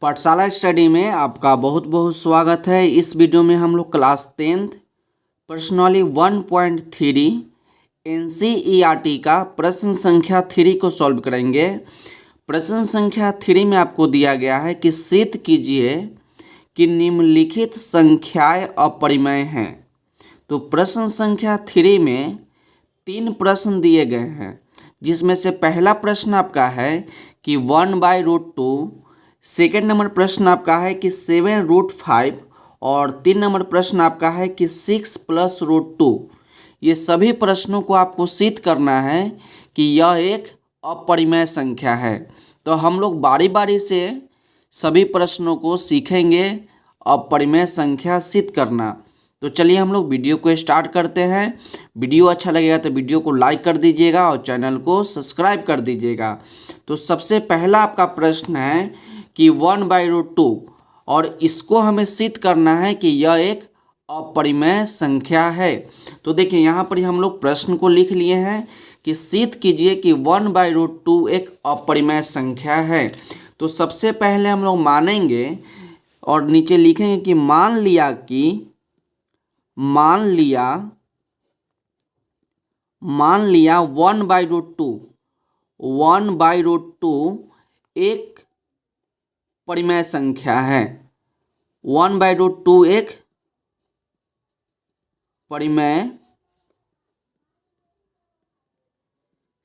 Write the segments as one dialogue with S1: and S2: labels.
S1: पाठशाला स्टडी में आपका बहुत बहुत स्वागत है। इस वीडियो में हम लोग क्लास 10th पर्सनली 1.3 NCERT का प्रश्न संख्या 3 को सॉल्व करेंगे। प्रश्न संख्या 3 में आपको दिया गया है कि सिद्ध कीजिए कि निम्नलिखित संख्याएं अपरिमेय हैं। तो प्रश्न संख्या 3 में 3 प्रश्न दिए गए हैं, जिसमें से पहला प्रश्न आपका है कि 1/√2, सेकेंड नंबर प्रश्न आपका है कि 7√5 और 3 नंबर प्रश्न आपका है कि 6 + √2। ये सभी प्रश्नों को आपको सिद्ध करना है कि यह एक अपरिमेय संख्या है। तो हम लोग बारी बारी से सभी प्रश्नों को सीखेंगे अपरिमेय संख्या सिद्ध करना। तो चलिए हम लोग वीडियो को स्टार्ट करते हैं। वीडियो अच्छा लगेगा तो वीडियो को लाइक कर दीजिएगा और चैनल को सब्सक्राइब कर दीजिएगा। तो सबसे पहला आपका प्रश्न है कि 1/√2 और इसको हमें सिद्ध करना है कि यह एक अपरिमेय संख्या है। तो देखिए यहाँ पर हम लोग प्रश्न को लिख लिए हैं कि सिद्ध कीजिए कि 1/√2 एक अपरिमेय संख्या है। तो सबसे पहले हम लोग मानेंगे और नीचे लिखेंगे कि मान लिया 1/√2 एक परिमेय संख्या है। 1/√2 एक परिमेय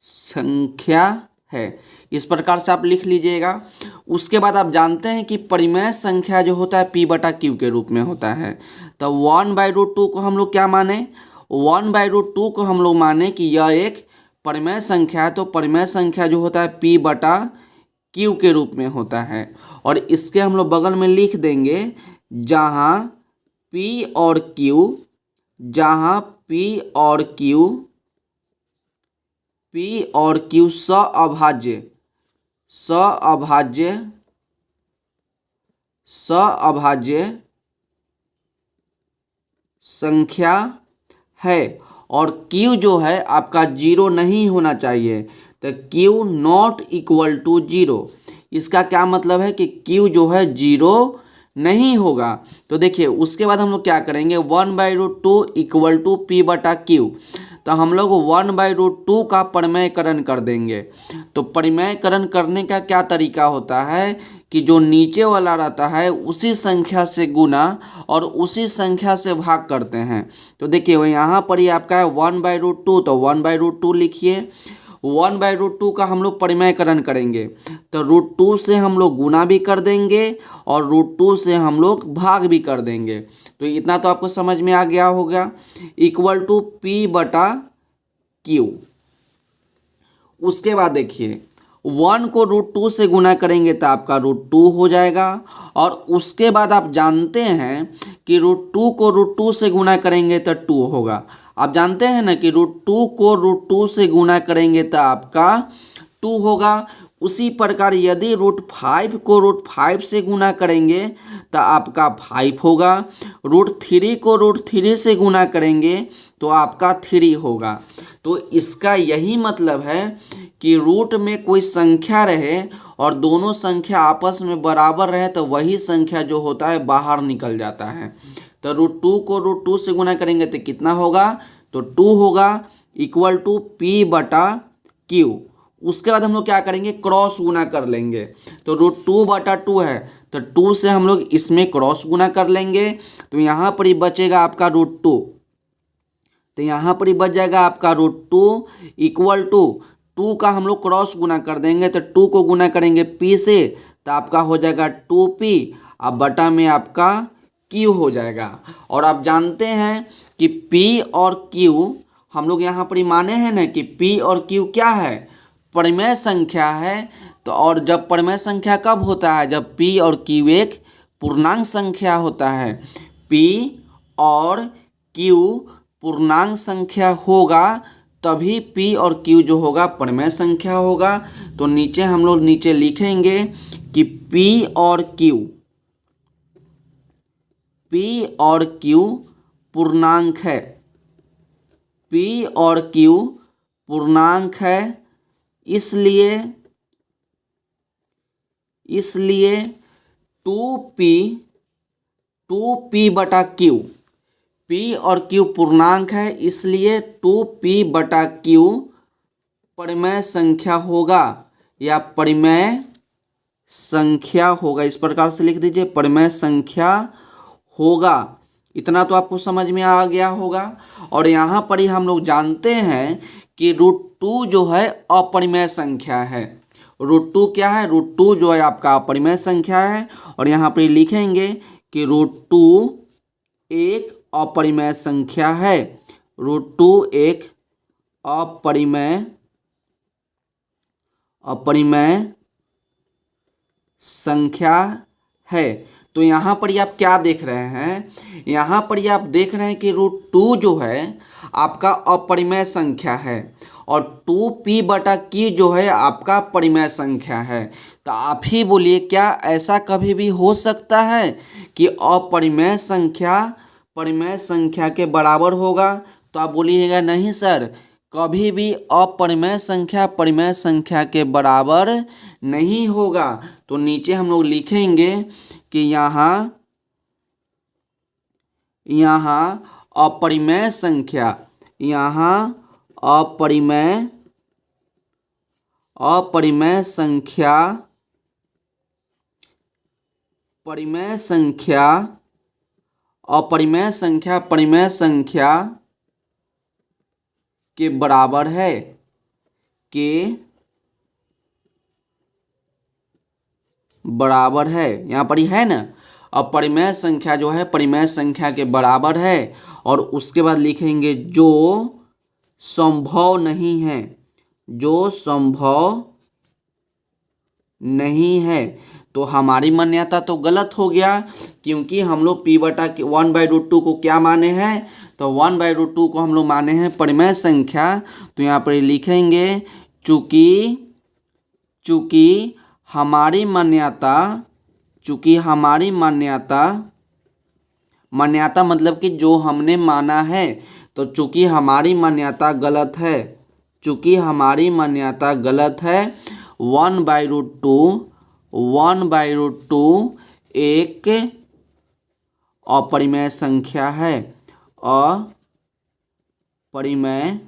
S1: संख्या है। इस प्रकार से आप लिख लीजिएगा। उसके बाद आप जानते हैं कि परिमेय संख्या जो होता है P/Q के रूप में होता है। तो 1/√2 को हम लोग क्या माने? 1/√2 को हम लोग माने कि यह एक परिमेय संख्या है। तो परिमेय संख्या जो होता है P/Q के रूप में होता है। और इसके हम लोग बगल में लिख देंगे जहाँ P और Q सअभाज्य संख्या है और Q जो है आपका 0 नहीं होना चाहिए। तो Q ≠ 0। इसका क्या मतलब है कि Q जो है 0 नहीं होगा। तो देखिए उसके बाद हम लोग क्या करेंगे, 1/√2 = P/Q। तो हम लोग 1/√2 का परिमेयकरण कर देंगे। तो परिमेयकरण करने का क्या तरीका होता है कि जो नीचे वाला रहता है उसी संख्या से गुना और उसी संख्या से भाग करते हैं। तो देखिए वो यहाँ पर ही आपका है 1/√2, तो 1/√2 लिखिए। 1/√2 का हम लोग परिमेयकरण करेंगे तो √2 से हम लोग गुना भी कर देंगे और √2 से हम लोग भाग भी कर देंगे। तो इतना तो आपको समझ में आ गया होगा। = P/Q। उसके बाद देखिए 1 को √2 से गुना करेंगे तो आपका √2 हो जाएगा। और उसके बाद आप जानते हैं कि √2 को √2 से गुना करेंगे तो 2 होगा। आप जानते हैं ना कि √2 को √2 से गुना करेंगे तो आपका 2 होगा। उसी प्रकार यदि √5 को √5 से गुना करेंगे तो आपका 5 होगा। √3 को √3 से गुना करेंगे तो आपका 3 होगा। तो इसका यही मतलब है कि रूट में कोई संख्या रहे और दोनों संख्या आपस में बराबर रहे तो वही संख्या जो होता है बाहर निकल जाता है। तो √2 को √2 से गुना करेंगे तो कितना होगा? तो 2 होगा = P/Q। उसके बाद हम लोग क्या करेंगे, क्रॉस गुना कर लेंगे। तो √2/2 है तो 2 से हम लोग इसमें क्रॉस गुना कर लेंगे। तो यहाँ पर ही बचेगा आपका √2। तो यहाँ पर ही बच जाएगा आपका √2 = 2 का हम लोग क्रॉस गुना कर देंगे। तो 2 को गुना करेंगे P से तो आपका हो जाएगा 2P। अब बटा में आपका Q हो जाएगा। और आप जानते हैं कि P और Q हम लोग यहाँ पर ही माने हैं ना कि P और Q क्या है? परिमेय संख्या है। तो और जब परिमेय संख्या कब होता है? जब P और Q एक पूर्णांक संख्या होता है। P और Q पूर्णांक संख्या होगा तभी P और Q जो होगा परिमेय संख्या होगा। तो नीचे हम लोग लिखेंगे कि P और Q पूर्णांक है। P और Q पूर्णांक है, इसलिए 2p बटा क्यू, p और q पूर्णांक है, इसलिए 2p बटा q परिमेय संख्या होगा या परिमेय संख्या होगा। इस प्रकार से लिख दीजिए, परिमेय संख्या होगा। इतना तो आपको समझ में आ गया होगा। और यहाँ पर ही हम लोग जानते हैं कि √2 जो है अपरिमेय संख्या है। √2 क्या है? √2 जो है आपका अपरिमेय संख्या है। और यहाँ पर लिखेंगे कि √2 एक अपरिमेय संख्या है। √2 एक अपरिमेय संख्या है। तो यहाँ पर आप क्या देख रहे हैं? यहाँ पर आप देख रहे हैं कि √2 जो है आपका अपरिमेय संख्या है और 2p बटा q जो है आपका परिमेय संख्या है। तो आप ही बोलिए, क्या ऐसा कभी भी हो सकता है कि अपरिमेय संख्या परिमेय संख्या के बराबर होगा? तो आप बोलिएगा नहीं सर, कभी भी अपरिमेय संख्या परिमेय संख्या के बराबर नहीं होगा। तो नीचे हम लोग लिखेंगे कि यहाँ अपरिमेय संख्या, अपरिमेय संख्या परिमेय संख्या के बराबर है, यहाँ पर ही है ना, अपरिमेय संख्या जो है परिमेय संख्या के बराबर है। और उसके बाद लिखेंगे जो संभव नहीं है। तो हमारी मान्यता तो गलत हो गया, क्योंकि हम लोग p बटा 1/√2 को क्या माने हैं? तो 1/√2 को हम लोग माने हैं परिमेय संख्या। तो यहाँ पर लिखेंगे चूँकि हमारी मान्यता मतलब कि जो हमने माना है, तो चूँकि हमारी मान्यता गलत है, 1/√2 एक अपरिमेय संख्या है, अपरिमेय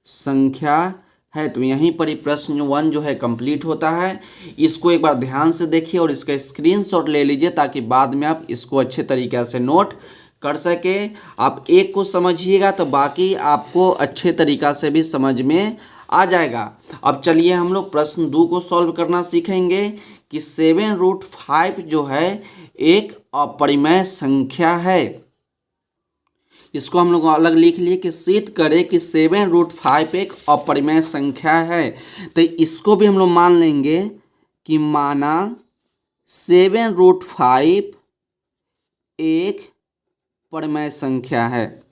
S1: संख्या है। तो यहीं पर ही प्रश्न 1 जो है कंप्लीट होता है। इसको एक बार ध्यान से देखिए और इसका स्क्रीनशॉट ले लीजिए, ताकि बाद में आप इसको अच्छे तरीके से नोट कर सके। आप एक को समझिएगा तो बाकी आपको अच्छे तरीक़ा से भी समझ में आ जाएगा। अब चलिए हम लोग प्रश्न 2 को सॉल्व करना सीखेंगे कि 7√5 जो है एक अपरिमेय संख्या है। इसको हम लोग अलग लिख लिए कि सिद्ध करें कि 7√5 एक अपरिमेय संख्या है। तो इसको भी हम लोग मान लेंगे कि माना 7√5 एक परिमेय संख्या है,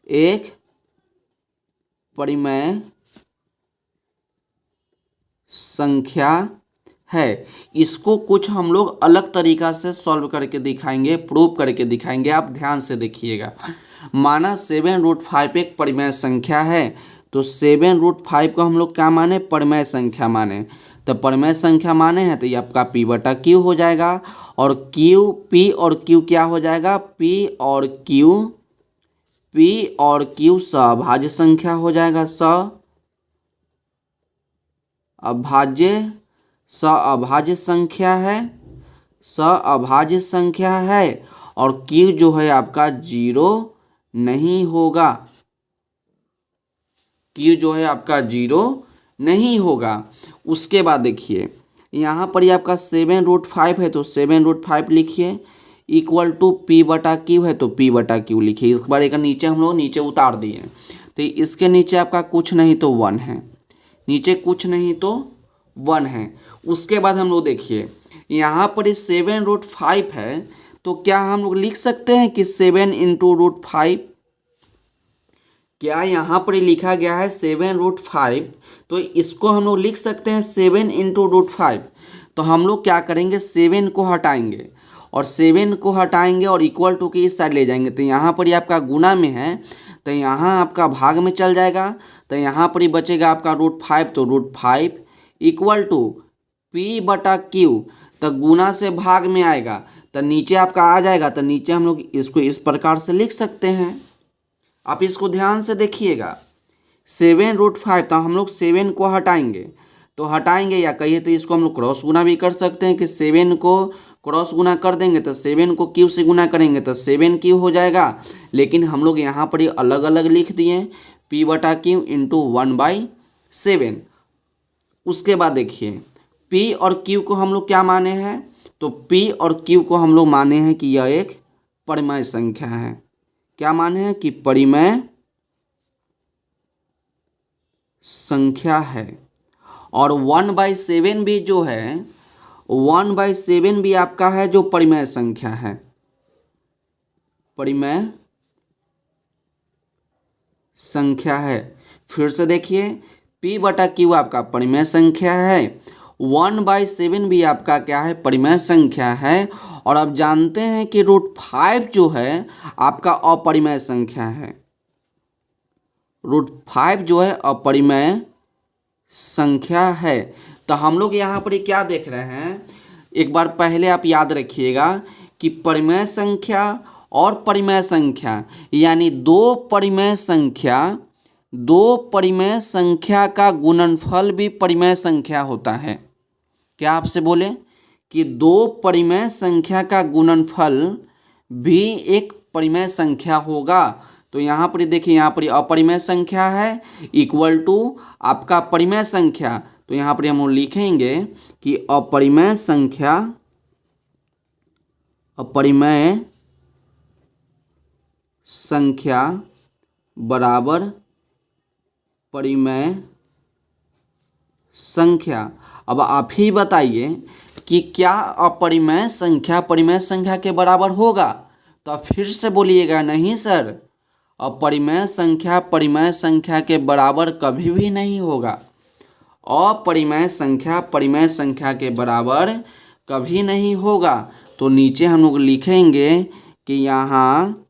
S1: एक परिमेय संख्या है। इसको कुछ हम लोग अलग तरीका से सॉल्व करके दिखाएंगे, प्रूव करके दिखाएंगे। आप ध्यान से देखिएगा। माना 7√5 एक परिमेय संख्या है, तो 7√5 को हम लोग क्या माने? परिमेय संख्या माने। तो परिमेय संख्या माने हैं तो ये आपका p बटा q हो जाएगा। और p और q क्या हो जाएगा? p और q सअभाज्य संख्या हो जाएगा। सअभाज्य संख्या है। और q जो है आपका 0 नहीं होगा, उसके बाद देखिए यहाँ पर ही आपका 7√5 है, तो 7√5 लिखिए, इक्वल टू p बटा q है, तो p बटा q लिखिए। इस बार एक नीचे हम लोग नीचे उतार दिए, तो इसके नीचे आपका कुछ नहीं तो 1 है, नीचे कुछ नहीं तो 1 है। उसके बाद हम लोग देखिए यहाँ पर 7√5 है, तो क्या हम लोग लिख सकते हैं कि 7 × √5? क्या यहाँ पर लिखा गया है 7√5, तो इसको हम लोग लिख सकते हैं 7 × √5। तो हम लोग क्या करेंगे? 7 को हटाएंगे और इक्वल टू के इस साइड ले जाएंगे। तो यहाँ पर ही आपका गुना में है, तो यहाँ आपका भाग में चल जाएगा। तो यहाँ पर ही बचेगा आपका √5, तो √5 इक्वल टू P बटा Q, तो गुना से भाग में आएगा तो नीचे आपका आ जाएगा, तो नीचे हम लोग इसको इस प्रकार से लिख सकते हैं। आप इसको ध्यान से देखिएगा, 7√5, तो हम लोग 7 को हटाएंगे, तो हटाएंगे या कहिए तो इसको हम लोग क्रॉस गुना भी कर सकते हैं कि 7 को क्रॉस गुना कर देंगे तो 7 को Q से गुना करेंगे तो 7Q हो जाएगा। लेकिन हम लोग यहाँ पर ये अलग अलग लिख दिए, P बटा Q इंटू 1/7। उसके बाद देखिए P और Q को हम लोग क्या माने हैं, तो P और Q को हम लोग माने हैं कि यह एक परिमेय संख्या है। क्या माने हैं कि परिमेय संख्या है। और 1/7 भी जो है, 1/7 भी आपका है जो परिमेय संख्या है, परिमेय संख्या है। फिर से देखिए P बटा Q आपका परिमेय संख्या है, 1/7 भी आपका क्या है, परिमेय संख्या है। और आप जानते हैं कि √5 जो है आपका अपरिमेय संख्या है, √5 जो है अपरिमेय संख्या है। तो हम लोग यहाँ पर क्या देख रहे हैं, एक बार पहले आप याद रखिएगा कि परिमेय संख्या और परिमेय संख्या यानी दो परिमेय संख्या का गुणनफल भी परिमेय संख्या होता है। क्या आपसे बोले कि दो परिमेय संख्या का गुणनफल भी एक परिमेय संख्या होगा। तो यहाँ पर देखिए, यहाँ पर अपरिमेय संख्या है इक्वल टू आपका परिमेय संख्या, तो यहाँ पर हम लिखेंगे कि अपरिमेय संख्या बराबर परिमेय संख्या। अब आप ही बताइए कि क्या अपरिमेय संख्या परिमेय संख्या के बराबर होगा, तो आप फिर से बोलिएगा नहीं सर, अपरिमेय संख्या परिमेय संख्या के बराबर कभी भी नहीं होगा। अपरिमेय संख्या परिमेय संख्या के बराबर कभी नहीं होगा। तो नीचे हम लोग लिखेंगे कि यहाँ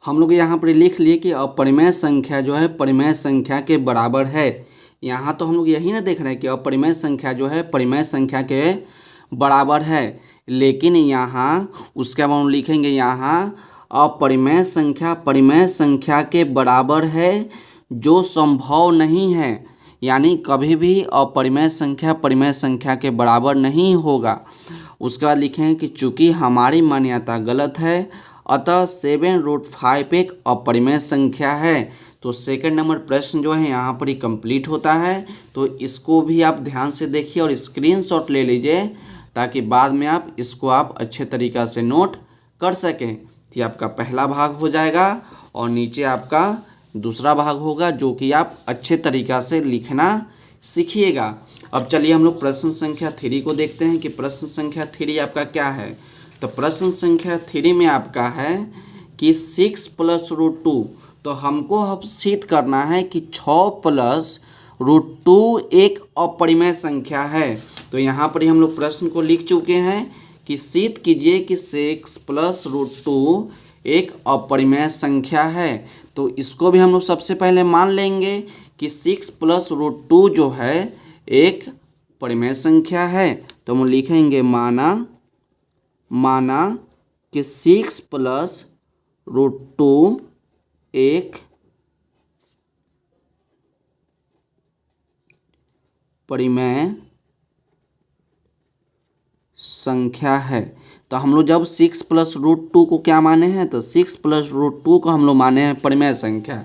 S1: हम लोग यहाँ पर लिख लिए कि अपरिमेय संख्या जो है परिमेय संख्या के बराबर है। यहाँ तो हम लोग यही ना देख रहे हैं कि अपरिमेय संख्या जो है परिमेय संख्या के बराबर है, लेकिन यहाँ उसके बाद हम लिखेंगे यहाँ अपरिमेय संख्या परिमेय संख्या के बराबर है जो संभव नहीं है, यानी कभी भी अपरिमेय संख्या परिमेय संख्या के बराबर नहीं होगा। उसके बाद लिखें कि चूंकि हमारी मान्यता गलत है अतः 7√5 एक अपरिमेय संख्या है। तो सेकंड नंबर प्रश्न जो है यहाँ पर ही कंप्लीट होता है। तो इसको भी आप ध्यान से देखिए और स्क्रीनशॉट ले लीजिए ताकि बाद में आप इसको अच्छे तरीक़ा से नोट कर सकें। तो ये आपका पहला भाग हो जाएगा और नीचे आपका दूसरा भाग होगा जो कि आप अच्छे तरीक़ा से लिखना सीखिएगा। अब चलिए हम लोग प्रश्न संख्या 3 को देखते हैं कि प्रश्न संख्या 3 आपका क्या है। तो प्रश्न संख्या 3 में आपका है कि 6 + √2, तो हमको अब सिद्ध करना है कि 6 + √2 एक अपरिमेय संख्या है। तो यहाँ पर ही हम लोग प्रश्न को लिख चुके हैं कि सिद्ध कीजिए कि 6 + √2 एक अपरिमेय संख्या है। तो इसको भी हम लोग सबसे पहले मान लेंगे कि 6 + √2 जो है एक परिमेय संख्या है। तो हम लिखेंगे माना कि 6 + √2 एक परिमेय संख्या है। तो हम लोग जब 6 + √2 को क्या माने हैं, तो 6 + √2 को हम लोग माने हैं परिमेय संख्या।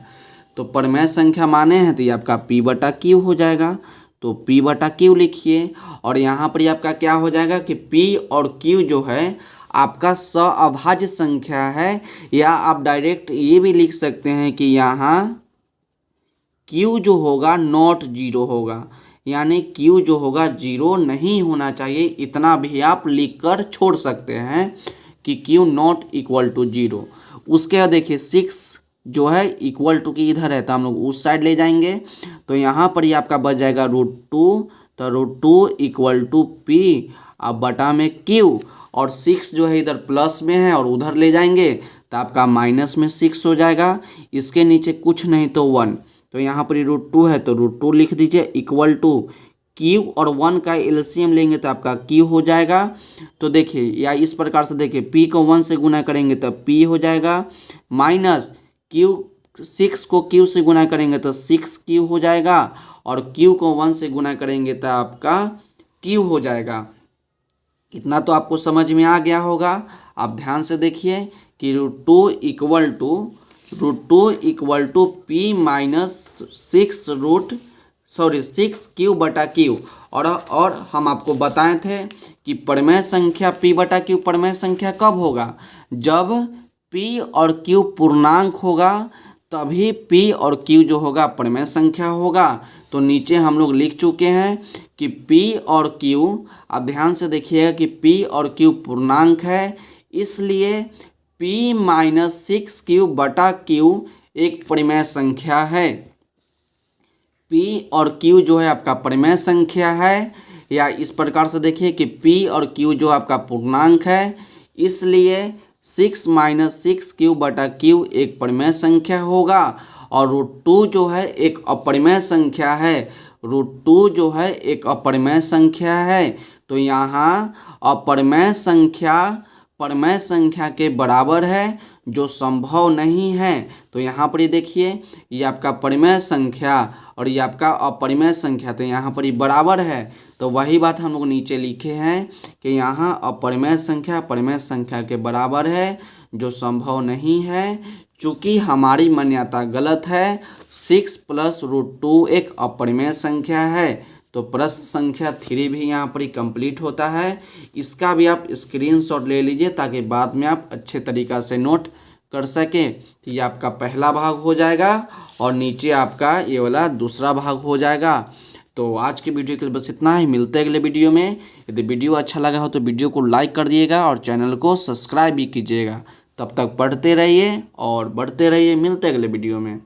S1: तो परिमेय संख्या माने हैं तो ये आपका P बटा Q हो जाएगा। तो P बटा Q लिखिए और यहाँ पर आपका क्या हो जाएगा कि P और Q जो है आपका सअभाज्य संख्या है, या आप डायरेक्ट ये भी लिख सकते हैं कि यहाँ Q जो होगा नॉट 0 होगा, यानी Q जो होगा 0 नहीं होना चाहिए। इतना भी आप लिख कर छोड़ सकते हैं कि Q नॉट इक्वल टू 0। उसके बाद देखिए 6 जो है इक्वल टू की इधर है तो हम लोग उस साइड ले जाएंगे। तो यहाँ पर ही आपका बच जाएगा √2, तो √2 इक्वल टू P अब बटा में Q, और 6 जो है इधर प्लस में है और उधर ले जाएंगे तो आपका माइनस में 6 हो जाएगा। इसके नीचे कुछ नहीं तो 1, तो यहाँ पर √2 है तो √2 लिख दीजिए इक्वल टू क्यू और 1 का एलसीएम लेंगे तो आपका क्यू हो जाएगा। तो देखिए या इस प्रकार से देखिए पी को 1 से गुना करेंगे तो पी हो जाएगा, माइनस क्यू 6 को क्यू से गुना करेंगे तो 6 क्यू हो जाएगा, और क्यू को 1 से गुना करेंगे तो आपका क्यू हो जाएगा। इतना तो आपको समझ में आ गया होगा। आप ध्यान से देखिए कि √2 equal to p minus 6 q बटा क्यू। और हम आपको बताए थे कि परिमेय संख्या p बटा क्यू परिमेय संख्या कब होगा, जब p और q पूर्णांक होगा तभी p और q जो होगा परिमेय संख्या होगा। तो नीचे हम लोग लिख चुके हैं कि p और q, आप ध्यान से देखिएगा कि p और q पूर्णांक है, इसलिए p माइनस 6q बटा q एक परिमेय संख्या है। p और q जो है आपका परिमेय संख्या है, या इस प्रकार से देखिए कि p और q जो आपका पूर्णांक है, इसलिए 6 माइनस 6q बटा q एक परिमेय संख्या होगा। और √2 जो है एक अपरिमेय संख्या है, √2 जो है एक अपरिमेय संख्या है। तो यहाँ अपरिमेय संख्या परिमेय संख्या के बराबर है, जो संभव नहीं है। तो यहाँ पर ये देखिए ये आपका परिमेय संख्या और ये आपका अपरिमेय संख्या, तो यहाँ पर ये बराबर है। तो वही बात हम लोग नीचे लिखे हैं कि यहाँ अपरिमेय संख्या परिमेय संख्या के बराबर है, जो संभव नहीं है। चूँकि हमारी मान्यता गलत है, 6 + √2 एक अपरिमेय संख्या है। तो प्रश्न संख्या 3 भी यहाँ पर ही कंप्लीट होता है। इसका भी आप स्क्रीनशॉट ले लीजिए ताकि बाद में आप अच्छे तरीक़ा से नोट कर सकें। तो ये आपका पहला भाग हो जाएगा और नीचे आपका ये वाला दूसरा भाग हो जाएगा। तो आज की वीडियो के लिए बस इतना ही, मिलते हैं अगले वीडियो में। यदि वीडियो अच्छा लगा हो तो वीडियो को लाइक कर दिएगा और चैनल को सब्सक्राइब भी कीजिएगा। तब तक पढ़ते रहिए और बढ़ते रहिए, मिलते हैं अगले वीडियो में।